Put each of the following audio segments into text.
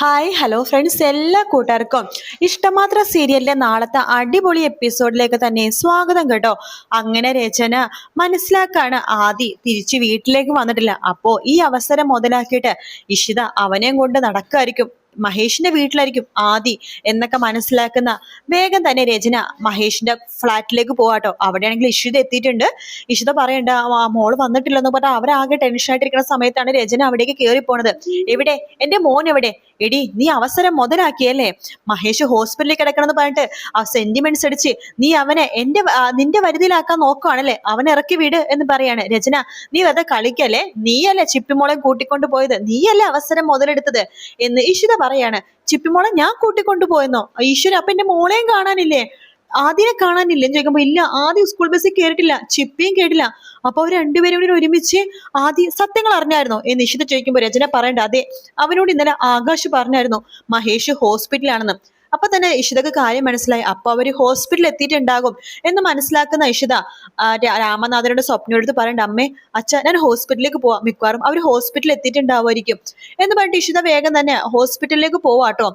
Hi hello friends, എല്ലാ കൂട്ടുകാർക്കും ഇഷ്ടമാത്ര സീരിയലിലെ നാളത്തെ അടിപൊളി എപ്പിസോഡിലേക്ക് തന്നെ സ്വാഗതം കേട്ടോ. അങ്ങനെ രചന മനസ്സിലാക്കാണ് ആദി തിരിച്ചു വീട്ടിലേക്ക് വന്നിട്ടില്ല. അപ്പോ ഈ അവസരം മുതലാക്കിയിട്ട് ഇഷിത അവനെയും കൊണ്ട് നടക്കായിരിക്കും, മഹേഷിന്റെ വീട്ടിലായിരിക്കും ആദി എന്നൊക്കെ മനസ്സിലാക്കുന്ന വേഗം തന്നെ രചന മഹേഷിന്റെ ഫ്ലാറ്റിലേക്ക് പോവാട്ടോ. അവിടെയാണെങ്കിൽ ഇഷിത എത്തിയിട്ടുണ്ട്. ഇഷിത പറയണ്ട മോള് വന്നിട്ടില്ലെന്ന് പറഞ്ഞാൽ അവരാകെ ടെൻഷനായിട്ടിരിക്കുന്ന സമയത്താണ് രചന അവിടേക്ക് കയറി പോണത്. എവിടെ എന്റെ മോൻ എവിടെ? എടി നീ അവസരം മുതലാക്കിയല്ലേ, മഹേഷ് ഹോസ്പിറ്റലിൽ കിടക്കണമെന്ന് പറഞ്ഞിട്ട് ആ സെന്റിമെന്റ്സ് അടിച്ച് നീ അവനെ നിന്റെ വരുതിയിലാക്കാൻ നോക്കുവാണല്ലേ, അവൻ ഇറക്കി വിട് എന്ന് പറയാണ് രചന. നീ വെറുതെ കളിക്കല്ലേ, നീയല്ലേ ചിപ്പിമോളെ കൂട്ടിക്കൊണ്ടു പോയത്, നീയല്ലേ അവസരം മുതലെടുത്തത് എന്ന് ഇഷിത പറയാണ്. ചിപ്പിമോളെ ഞാൻ കൂട്ടിക്കൊണ്ടു പോയെന്നോ? ഈശ്വര, അപ്പൊ എന്റെ മോളെയും കാണാനില്ലേ, ആദ്യനെ കാണാനില്ലെന്ന് ചോദിക്കുമ്പോ ഇല്ല, ആദ്യം സ്കൂൾ ബസ്സിൽ കേട്ടിട്ടില്ല, ചിപ്പിയും കേട്ടില്ല. അപ്പൊ അവർ രണ്ടുപേരും കൂടി ഒരുമിച്ച് ആദ്യം സത്യങ്ങൾ അറിഞ്ഞായിരുന്നോ എന്ന് നിഷിത ചോദിക്കുമ്പോ രചന പറയണ്ട, അതെ അവനോട് ഇന്നലെ ആകാശ് പറഞ്ഞായിരുന്നു മഹേഷ് ഹോസ്പിറ്റലാണെന്ന്. അപ്പൊ തന്നെ ഇഷിതക്ക് കാര്യം മനസ്സിലായി. അപ്പൊ അവര് ഹോസ്പിറ്റലിൽ എത്തിയിട്ടുണ്ടാകും എന്ന് മനസ്സിലാക്കുന്ന ഇഷിത രാമനാഥനോട് സ്വപ്നയോട് പറയണ്ട, അമ്മേ അച്ഛ ഞാൻ ഹോസ്പിറ്റലിലേക്ക് പോവാം, മിക്കവാറും അവർ ഹോസ്പിറ്റലിൽ എത്തിയിട്ടുണ്ടാവുമായിരിക്കും എന്ന് പറഞ്ഞിട്ട് ഇഷിത വേഗം തന്നെ ഹോസ്പിറ്റലിലേക്ക് പോവാട്ടോ.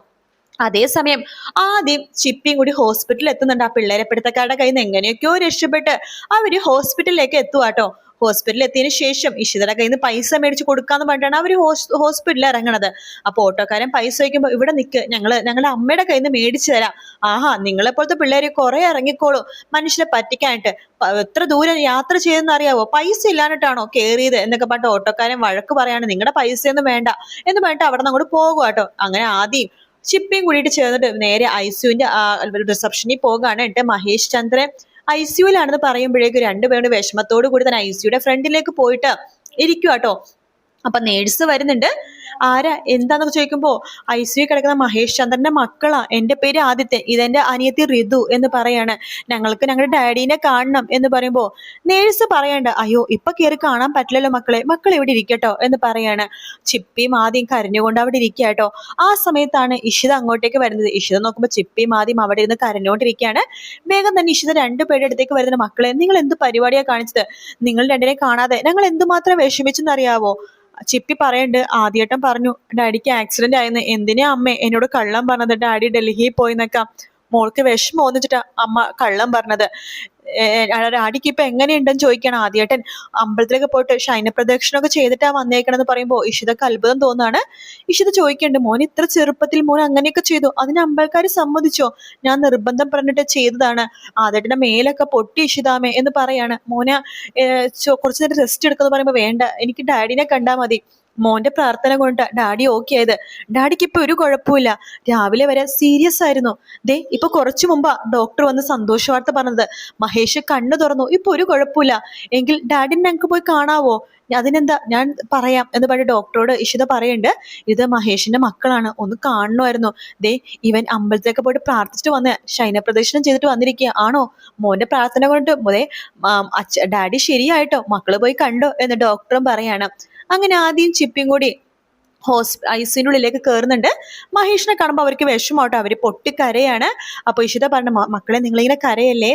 അതേസമയം ആദ്യം ചിപ്പിയും കൂടി ഹോസ്പിറ്റലിൽ എത്തുന്നുണ്ട്. ആ പിള്ളേരെ പിടുത്തക്കാരുടെ കയ്യിൽ നിന്ന് എങ്ങനെയൊക്കെയോ രക്ഷപ്പെട്ട് അവര് ഹോസ്പിറ്റലിലേക്ക് എത്തുവാട്ടോ. ഹോസ്പിറ്റലിൽ എത്തിയതിനു ശേഷം ഇഷിതയുടെ കയ്യിൽ നിന്ന് പൈസ മേടിച്ച് കൊടുക്കാന്ന് പറഞ്ഞിട്ടാണ് അവര് ഹോസ്പിറ്റലിൽ ഇറങ്ങണത്. അപ്പൊ ഓട്ടോക്കാരൻ പൈസ വയ്ക്കുമ്പോ ഇവിടെ നിൽക്ക്, ഞങ്ങളുടെ അമ്മയുടെ കയ്യിൽ നിന്ന് മേടിച്ചു തരാം. ആഹാ, നിങ്ങളെപ്പോലത്തെ പിള്ളേര് കുറെ ഇറങ്ങിക്കോളൂ മനുഷ്യനെ പറ്റിക്കാനായിട്ട്, എത്ര ദൂരം യാത്ര ചെയ്തെന്ന് അറിയാവോ, പൈസ ഇല്ലാഞ്ഞിട്ടാണോ കേറിയത് എന്നൊക്കെ പറഞ്ഞിട്ട് ഓട്ടോക്കാരൻ വഴക്ക് പറയാണ്. നിങ്ങളുടെ പൈസയൊന്നും വേണ്ട എന്ന് പറഞ്ഞിട്ട് അവിടെ നിന്ന് അങ്ങോട്ട് പോകുക കേട്ടോ. അങ്ങനെ ആദ്യം ചിപ്പിയും കൂടിയിട്ട് ചേർന്നിട്ട് നേരെ ഐസിയുവിന്റെ റിസപ്ഷനിൽ പോകുകയാണ്. എന്നിട്ട് മഹേഷ് ചന്ദ്രൻ ഐസിയുലാണെന്ന് പറയുമ്പോഴേക്കും രണ്ടുപേരുടെ വിഷമത്തോടു കൂടി തന്നെ ഐസിയുടെ ഫ്രണ്ടിലേക്ക് പോയിട്ട് ഇരിക്കുവാട്ടോ. അപ്പൊ നേഴ്സ് വരുന്നുണ്ട്. ആരാ എന്താന്നൊക്കെ ചോദിക്കുമ്പോ ഐസിയു കിടക്കുന്ന മഹേഷ് ചന്ദ്രന്റെ മക്കളാ, എന്റെ പേര് ആദിത്യൻ, ഇതെന്റെ അനിയത്തി ഋതു എന്ന് പറയാണ്. ഞങ്ങൾക്ക് ഞങ്ങളുടെ ഡാഡീനെ കാണണം എന്ന് പറയുമ്പോ നേഴ്സ് പറയണ്ട, അയ്യോ ഇപ്പൊ കയറി കാണാൻ പറ്റില്ലല്ലോ മക്കൾ ഇവിടെ ഇരിക്കട്ടോ എന്ന് പറയാണ്. ചിപ്പിയും ആദ്യം കരഞ്ഞുകൊണ്ട് അവിടെ ഇരിക്കാട്ടോ. ആ സമയത്താണ് ഇഷിത അങ്ങോട്ടേക്ക് വരുന്നത്. ഇഷിത നോക്കുമ്പോ ചിപ്പിയും ആദ്യം അവിടെ ഇരുന്ന് കരഞ്ഞുകൊണ്ടിരിക്കുകയാണ്. വേഗം തന്നെ ഇഷിത രണ്ടുപേരുടെ അടുത്തേക്ക് വരുന്ന, മക്കളെ നിങ്ങൾ എന്ത് പരിപാടിയാ കാണിച്ചത്, നിങ്ങൾ രണ്ടിനെ കാണാതെ ഞങ്ങൾ എന്തുമാത്രം വിഷമിച്ചെന്നറിയാവോ? ചിപ്പി പറയണ്ട്, ആദ്യേട്ടൻ പറഞ്ഞു ഡാഡിക്ക് ആക്സിഡന്റ് ആയെന്ന്, എന്തിനാ അമ്മേ എന്നോട് കള്ളം പറഞ്ഞത്, ഡാഡി ഡൽഹിയിൽ പോയിന്നൊക്കെ. മോൾക്ക് വിഷമം ഒന്നിച്ചിട്ടാ അമ്മ കള്ളം പറഞ്ഞത്. ഡാഡിക്ക് ഇപ്പൊ എങ്ങനെയുണ്ടെന്ന് ചോദിക്കണം. ആദ്യേട്ടൻ അമ്പലത്തിലേക്ക് പോയിട്ട് ശയന പ്രദക്ഷിണമൊക്കെ ചെയ്തിട്ടാ വന്നേക്കണെന്ന് പറയുമ്പോ ഇഷിതക്ക് അത്ഭുതം തോന്നാണ്. ഇഷിത ചോദിക്കണ്ട്, മോൻ ഇത്ര ചെറുപ്പത്തിൽ മോൻ അങ്ങനെയൊക്കെ ചെയ്തു, അതിന് അമ്പലക്കാര് സമ്മതിച്ചോ? ഞാൻ നിർബന്ധം പറഞ്ഞിട്ട് ചെയ്തതാണ്, ആദ്യേട്ടന്റെ മേലൊക്കെ പൊട്ടി ഇഷിതാമേ എന്ന് പറയാണ്. മോനെ കുറച്ചു നേരം റെസ്റ്റ് എടുക്കുന്ന പറയുമ്പോ വേണ്ട, എനിക്ക് ഡാഡിനെ കണ്ടാ മതി, മോന്റെ പ്രാർത്ഥന കൊണ്ട് ഡാഡി ഓക്കെ ആയത്, ഡാഡിക്ക് ഇപ്പൊ ഒരു കുഴപ്പമില്ല, രാവിലെ വരെ സീരിയസ് ആയിരുന്നു, ദേ ഇപ്പൊ കുറച്ചു മുമ്പാ ഡോക്ടർ വന്ന് സന്തോഷ വാർത്ത പറഞ്ഞത്, മഹേഷ് കണ്ണു തുറന്നു, ഇപ്പൊ ഒരു കുഴപ്പമില്ല, എങ്കിൽ ഡാഡിനെ ഞങ്ങൾക്ക് പോയി കാണാവോ? അതിനെന്താ ഞാൻ പറയാം എന്ന് പറഞ്ഞ് ഡോക്ടറോട് ഇഷിത പറയുന്നുണ്ട്, ഇത് മഹേഷിന്റെ മക്കളാണ്, ഒന്ന് കാണണമായിരുന്നു, ദേ ഇവൻ അമ്പലത്തിലേക്ക് പോയിട്ട് പ്രാർത്ഥിച്ചിട്ട് വന്ന് ശയനപ്രദക്ഷിണം ചെയ്തിട്ട് വന്നിരിക്കുക, ആണോ? മോന്റെ പ്രാർത്ഥന കൊണ്ട് ഡാഡി ശരിയായിട്ടോ, മക്കള് പോയി കണ്ടോ എന്ന് ഡോക്ടറും പറയാണ്. അങ്ങനെ ആദ്യം ചിപ്പിയും കൂടി ഐസിന്റെ ഉള്ളിലേക്ക് കയറുന്നുണ്ട്. മഹേഷിനെ കാണുമ്പോൾ അവർക്ക് വിഷമോട്ടോ, അവര് പൊട്ടിക്കരയാണ്. അപ്പൊ ഇഷിത പറഞ്ഞു, മക്കളെ നിങ്ങളിങ്ങനെ കരയല്ലേ,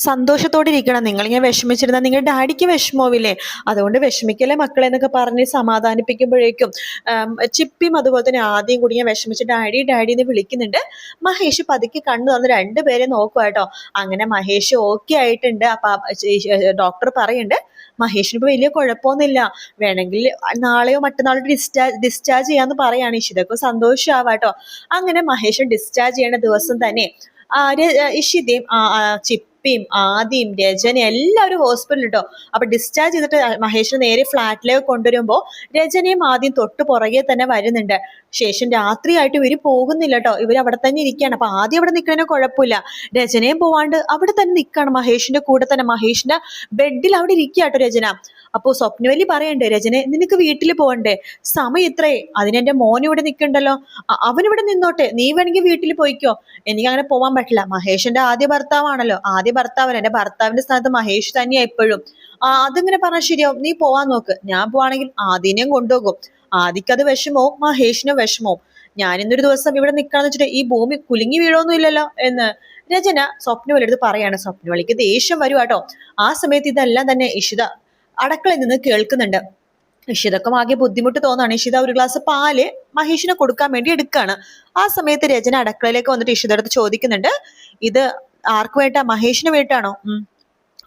സന്തോഷത്തോടെ ഇരിക്കണം, നിങ്ങളിങ്ങനെ വിഷമിച്ചിരുന്നാൽ നിങ്ങളുടെ ഡാഡിക്ക് വിഷമോവില്ലേ, അതുകൊണ്ട് വിഷമിക്കല്ലേ മക്കളെ എന്നൊക്കെ പറഞ്ഞ് സമാധാനിപ്പിക്കുമ്പോഴേക്കും ചിപ്പിയും അതുപോലെ തന്നെ ആദ്യം കൂടി ഞാൻ വിഷമിച്ച് ഡാഡി ഡാഡി എന്ന് വിളിക്കുന്നുണ്ട്. മഹേഷ് പതുക്കെ കണ്ണു തുറന്ന് രണ്ടുപേരെ നോക്കുക കേട്ടോ. അങ്ങനെ മഹേഷ് ഓക്കെ ആയിട്ടുണ്ട്. അപ്പൊ ഡോക്ടർ പറയുന്നുണ്ട്, മഹേഷിന് ഇപ്പൊ വലിയ കുഴപ്പമൊന്നുമില്ല, വേണമെങ്കിൽ നാളെയോ മറ്റന്നാളോ ഡിസ്ചാർജ് ചെയ്യാന്ന് പറയാണ്. ഇഷിതക്കും സന്തോഷമാവാട്ടോ. അങ്ങനെ മഹേഷ് ഡിസ്ചാർജ് ചെയ്യണ ദിവസം തന്നെ ഇഷിതയും ചിപ്പിയും ആദിയും രജന എല്ലാവരും ഹോസ്പിറ്റലിൽ കേട്ടോ. അപ്പൊ ഡിസ്ചാർജ് ചെയ്തിട്ട് മഹേഷിനെ നേരെ ഫ്ലാറ്റിലേക്ക് കൊണ്ടുവരുമ്പോ രജനയും ആദ്യം തൊട്ട് പുറകെ തന്നെ വരുന്നുണ്ട്. ശേഷം രാത്രിയായിട്ട് ഇവര് പോകുന്നില്ല കേട്ടോ, ഇവർ അവിടെ തന്നെ ഇരിക്കുകയാണ്. അപ്പൊ ആദ്യം അവിടെ നിൽക്കണേ കുഴപ്പമില്ല, രചനയും പോവാണ്ട് അവിടെ തന്നെ നിൽക്കുകയാണ്, മഹേഷിന്റെ കൂടെ തന്നെ, മഹേഷിന്റെ ബെഡിൽ അവിടെ ഇരിക്കുക കേട്ടോ രചന. അപ്പോ സ്വപ്നവല്ലി പറയണ്ടേ, രചന നിനക്ക് വീട്ടിൽ പോകണ്ടേ, സമയം ഇത്രേ, അതിനെന്റെ മോൻ ഇവിടെ നിൽക്കണ്ടല്ലോ, അവനിവിടെ നിന്നോട്ടെ, നീ വേണമെങ്കിൽ വീട്ടിൽ പോയിക്കോ, എനിക്ക് അങ്ങനെ പോവാൻ പറ്റില്ല, മഹേഷിന്റെ ആദ്യ ഭർത്താവാണല്ലോ, ആദ്യ ഭർത്താവൻ, എന്റെ ഭർത്താവിന്റെ സ്ഥാനത്ത് മഹേഷ് തന്നെയാ എപ്പോഴും, അതിങ്ങനെ പറഞ്ഞാൽ ശരിയാവും, നീ പോവാൻ നോക്ക്, ഞാൻ പോവാണെങ്കിൽ ആദിനെയും കൊണ്ടുപോകും, ആദിക്കത് വിഷമവും മഹേഷിനും വിഷമവും, ഞാൻ ഇന്നൊരു ദിവസം ഇവിടെ നിൽക്കാന്ന് വെച്ചിട്ട് ഈ ഭൂമി കുലുങ്ങി വീഴൊന്നും ഇല്ലല്ലോ എന്ന് രചന സ്വപ്നവലിയുടെ അടുത്ത് പറയാണ്. സ്വപ്നവലിക്ക് ദേഷ്യം വരുവാട്ടോ. ആ സമയത്ത് ഇതെല്ലാം തന്നെ ഇഷിത അടുക്കളയിൽ നിന്ന് കേൾക്കുന്നുണ്ട്. ഇഷിതക്കും ആകെ ബുദ്ധിമുട്ട് തോന്നാണ്. ഇഷിത ഒരു ഗ്ലാസ് പാല് മഹേഷിനെ കൊടുക്കാൻ വേണ്ടി എടുക്കാണ്. ആ സമയത്ത് രചന അടുക്കളയിലേക്ക് വന്നിട്ട് ഇഷിതയുടെ അടുത്ത് ചോദിക്കുന്നുണ്ട്, ഇത് ആർക്ക് വേട്ടാ, മഹേഷിന് വേട്ടാണോ?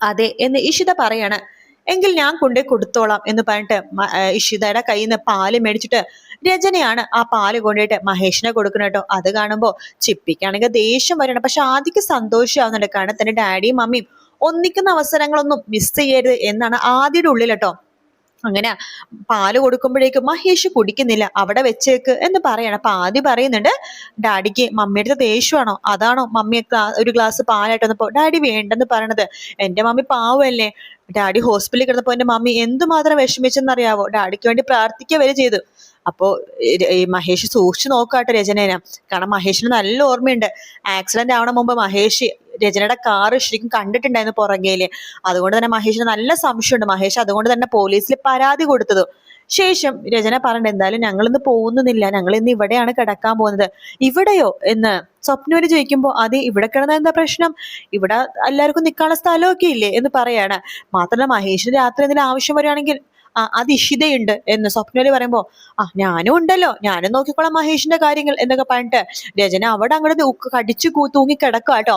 അതെ എന്ന് ഇഷിത പറയാണ്. എങ്കിൽ ഞാൻ കൊണ്ടേ കൊടുത്തോളാം എന്ന് പറഞ്ഞിട്ട് ഇഷിതയുടെ കയ്യിൽ നിന്ന് പാല് മേടിച്ചിട്ട് രചനയാണ് ആ പാല് കൊണ്ടുപോയിട്ട് മഹേഷിനെ കൊടുക്കണം കേട്ടോ. അത് കാണുമ്പോ ചിപ്പിക്കാണെങ്കിൽ ദേഷ്യം വരണം, പക്ഷെ ആദ്യക്ക് സന്തോഷമാവുന്നുണ്ട്. കാരണം തന്റെ ഡാഡിയും മമ്മിയും ഒന്നിക്കുന്ന അവസരങ്ങളൊന്നും മിസ് ചെയ്യരുത് എന്നാണ് ആദ്യയുടെ ഉള്ളിൽ കേട്ടോ. അങ്ങനെ പാല് കൊടുക്കുമ്പോഴേക്കും മഹേഷ് കുടിക്കുന്നില്ല, അവിടെ വെച്ചേക്ക് എന്ന് പറയണം. അപ്പൊ ആദ്യം പറയുന്നുണ്ട്, ഡാഡിക്ക് മമ്മിയുടെ ദേഷ്യമാണോ, അതാണോ മമ്മി ഒരു ഗ്ലാസ് പാലായിട്ട് വന്നപ്പോ ഡാഡി വേണ്ടെന്ന് പറയണത്? എന്റെ മമ്മി പാവല്ലേ, ഡാഡി ഹോസ്പിറ്റലിൽ കിടന്നപ്പോ എന്റെ മമ്മി എന്തുമാത്രം വിഷമിച്ചെന്നറിയാവോ, ഡാഡിക്ക് വേണ്ടി പ്രാർത്ഥിക്കുക വരെ ചെയ്തു. അപ്പോ മഹേഷ് സൂക്ഷിച്ചു നോക്കാട്ടെ രചനേനെ. കാരണം മഹേഷിന് നല്ല ഓർമ്മയുണ്ട്, ആക്സിഡന്റ് ആവണ മുമ്പ് മഹേഷ് രചനയുടെ കാറ് ശരിക്കും കണ്ടിട്ടുണ്ടായിരുന്നു പുറകേല്. അതുകൊണ്ട് തന്നെ മഹേഷിന് നല്ല സംശയമുണ്ട്. മഹേഷ് അതുകൊണ്ട് തന്നെ പോലീസിൽ പരാതി കൊടുത്തത്. ശേഷം രചന പറഞ്ഞിട്ട്, എന്തായാലും ഞങ്ങൾ ഇന്ന് പോകുന്നില്ല, ഞങ്ങൾ ഇന്ന് ഇവിടെയാണ് കിടക്കാൻ പോകുന്നത്. ഇവിടെയോ എന്ന് സ്വപ്നൂര് ചോദിക്കുമ്പോ, അത് ഇവിടെ കിടന്ന എന്താ പ്രശ്നം, ഇവിടെ എല്ലാവർക്കും നിൽക്കാനുള്ള സ്ഥലമൊക്കെ ഇല്ലേ എന്ന് പറയാണ്. മാത്രമല്ല മഹേഷിന് രാത്രി എന്തെങ്കിലും ആവശ്യം വരികയാണെങ്കിൽ അത് ഇഷിതയുണ്ട് എന്ന് സ്വപ്നയില് പറയുമ്പോ, ഞാനും ഉണ്ടല്ലോ, ഞാനും നോക്കിക്കോളാം മഹേഷിന്റെ കാര്യങ്ങൾ എന്നൊക്കെ പറഞ്ഞിട്ട് രചന അവിടെ അങ്ങോട്ട് കടിച്ചു തൂങ്ങി കിടക്കുക കേട്ടോ.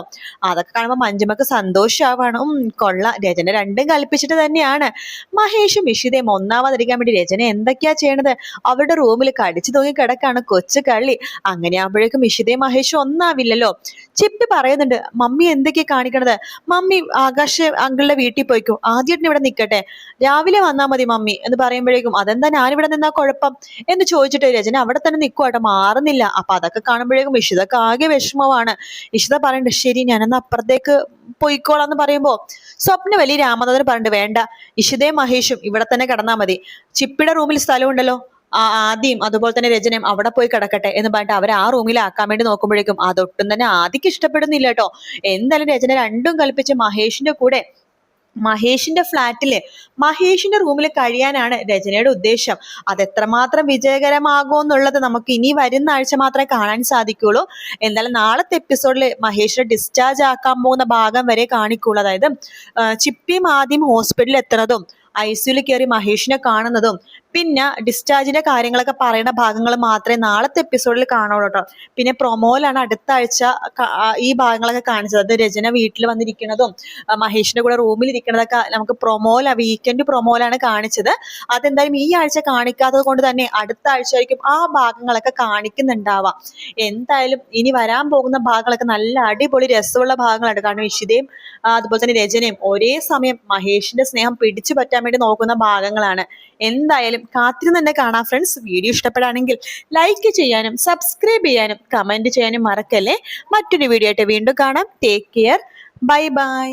അതൊക്കെ കാണുമ്പോ മഞ്ജുമക്ക് സന്തോഷാവാണ്. കൊള്ളാം, രചന രണ്ടും കൽപ്പിച്ചിട്ട് തന്നെയാണ് മഹേഷും ഇഷിതയും ഒന്നാവാതിരിക്കാൻ വേണ്ടി രചന എന്തൊക്കെയാ ചെയ്യണത്. അവരുടെ റൂമിൽ കടിച്ചു തൂങ്ങി കിടക്കാണ് കൊച്ചു കള്ളി. അങ്ങനെ ആകുമ്പോഴേക്കും ഇഷിതയും മഹേഷും ഒന്നാവില്ലല്ലോ. ചിപ്പി പറയുന്നുണ്ട്, മമ്മി എന്തൊക്കെയാ കാണിക്കണത്, മമ്മി ആകാശ് അങ്കിളുടെ വീട്ടിൽ പോയിക്കോ, ആദ്യം ഇവിടെ നിൽക്കട്ടെ, രാവിലെ വന്നാ മതി മമ്മി എന്ന് പറയുമ്പോഴേക്കും, അതെന്താ ഞാനിവിടെ നിന്നാ കുഴപ്പം എന്ന് ചോദിച്ചിട്ട് രചന അവിടെ തന്നെ നിൽക്കുവാട്ടോ, മാറുന്നില്ല. അപ്പൊ അതൊക്കെ കാണുമ്പോഴേക്കും ഇഷിതക്ക് ആകെ വിഷമമാണ്. ഇഷിത പറയണ്ട, ശരി ഞാനെന്ന് അപ്പുറത്തേക്ക് പോയിക്കോളാന്ന് പറയുമ്പോ സ്വപ്ന വലിയ രാമനാഥന് പറഞ്ഞിട്ട്, വേണ്ട, ഇഷിതയും മഹേഷും ഇവിടെ തന്നെ കിടന്നാ മതി, ചിപ്പിയുടെ റൂമിൽ സ്ഥലമുണ്ടല്ലോ, ആദ്യം അതുപോലെ തന്നെ രചനയും അവിടെ പോയി കിടക്കട്ടെ എന്ന് പറഞ്ഞിട്ട് അവർ ആ റൂമിലാക്കാൻ വേണ്ടി നോക്കുമ്പോഴേക്കും അതൊട്ടും തന്നെ ആദിക്ക് ഇഷ്ടപ്പെടുന്നില്ല കേട്ടോ. എന്തായാലും രചന രണ്ടും കൽപ്പിച്ച് മഹേഷിന്റെ ഫ്ലാറ്റില് മഹേഷിന്റെ റൂമിൽ കഴിയാനാണ് രചനയുടെ ഉദ്ദേശം. അത് എത്രമാത്രം വിജയകരമാകുമെന്നുള്ളത് നമുക്ക് ഇനി വരുന്ന ആഴ്ച മാത്രമേ കാണാൻ സാധിക്കുള്ളൂ. എന്തായാലും നാളത്തെ എപ്പിസോഡിൽ മഹേഷിനെ ഡിസ്ചാർജ് ആക്കാൻ പോകുന്ന ഭാഗം വരെ കാണിക്കുള്ളൂ. അതായത് ചിപ്പിയും ആദ്യം ഹോസ്പിറ്റലിൽ എത്തുന്നതും ICUയിൽ കയറി മഹേഷിനെ കാണുന്നതും പിന്നെ ഡിസ്ചാർജിന്റെ കാര്യങ്ങളൊക്കെ പറയുന്ന ഭാഗങ്ങൾ മാത്രമേ നാളത്തെ എപ്പിസോഡിൽ കാണുള്ളൂ കേട്ടോ. പിന്നെ പ്രൊമോയിലാണ് അടുത്ത ആഴ്ച ഈ ഭാഗങ്ങളൊക്കെ കാണിച്ചത്. അത് രചന വീട്ടിൽ വന്നിരിക്കുന്നതും മഹേഷിന്റെ കൂടെ റൂമിൽ ഇരിക്കുന്നതൊക്കെ നമുക്ക് വീക്കെൻഡ് പ്രൊമോയിലാണ് കാണിച്ചത്. അതെന്തായാലും ഈ ആഴ്ച കാണിക്കാത്തത് കൊണ്ട് തന്നെ അടുത്ത ആഴ്ച ആയിരിക്കും ആ ഭാഗങ്ങളൊക്കെ കാണിക്കുന്നുണ്ടാവാം. എന്തായാലും ഇനി വരാൻ പോകുന്ന ഭാഗങ്ങളൊക്കെ നല്ല അടിപൊളി രസമുള്ള ഭാഗങ്ങളാണ്. കാരണം ഇഷിതയും അതുപോലെ തന്നെ രചനയും ഒരേ സമയം മഹേഷിന്റെ സ്നേഹം പിടിച്ചു പറ്റാൻ വേണ്ടി നോക്കുന്ന ഭാഗങ്ങളാണ്. എന്തായാലും കാത്തിരുന്ന് തന്നെ കാണാം ഫ്രണ്ട്സ്. വീഡിയോ ഇഷ്ടപ്പെടുകയാണെങ്കിൽ ലൈക്ക് ചെയ്യാനും സബ്സ്ക്രൈബ് ചെയ്യാനും കമന്റ് ചെയ്യാനും മറക്കല്ലേ. മറ്റൊരു വീഡിയോ ആയിട്ട് വീണ്ടും കാണാം. Take care, bye bye.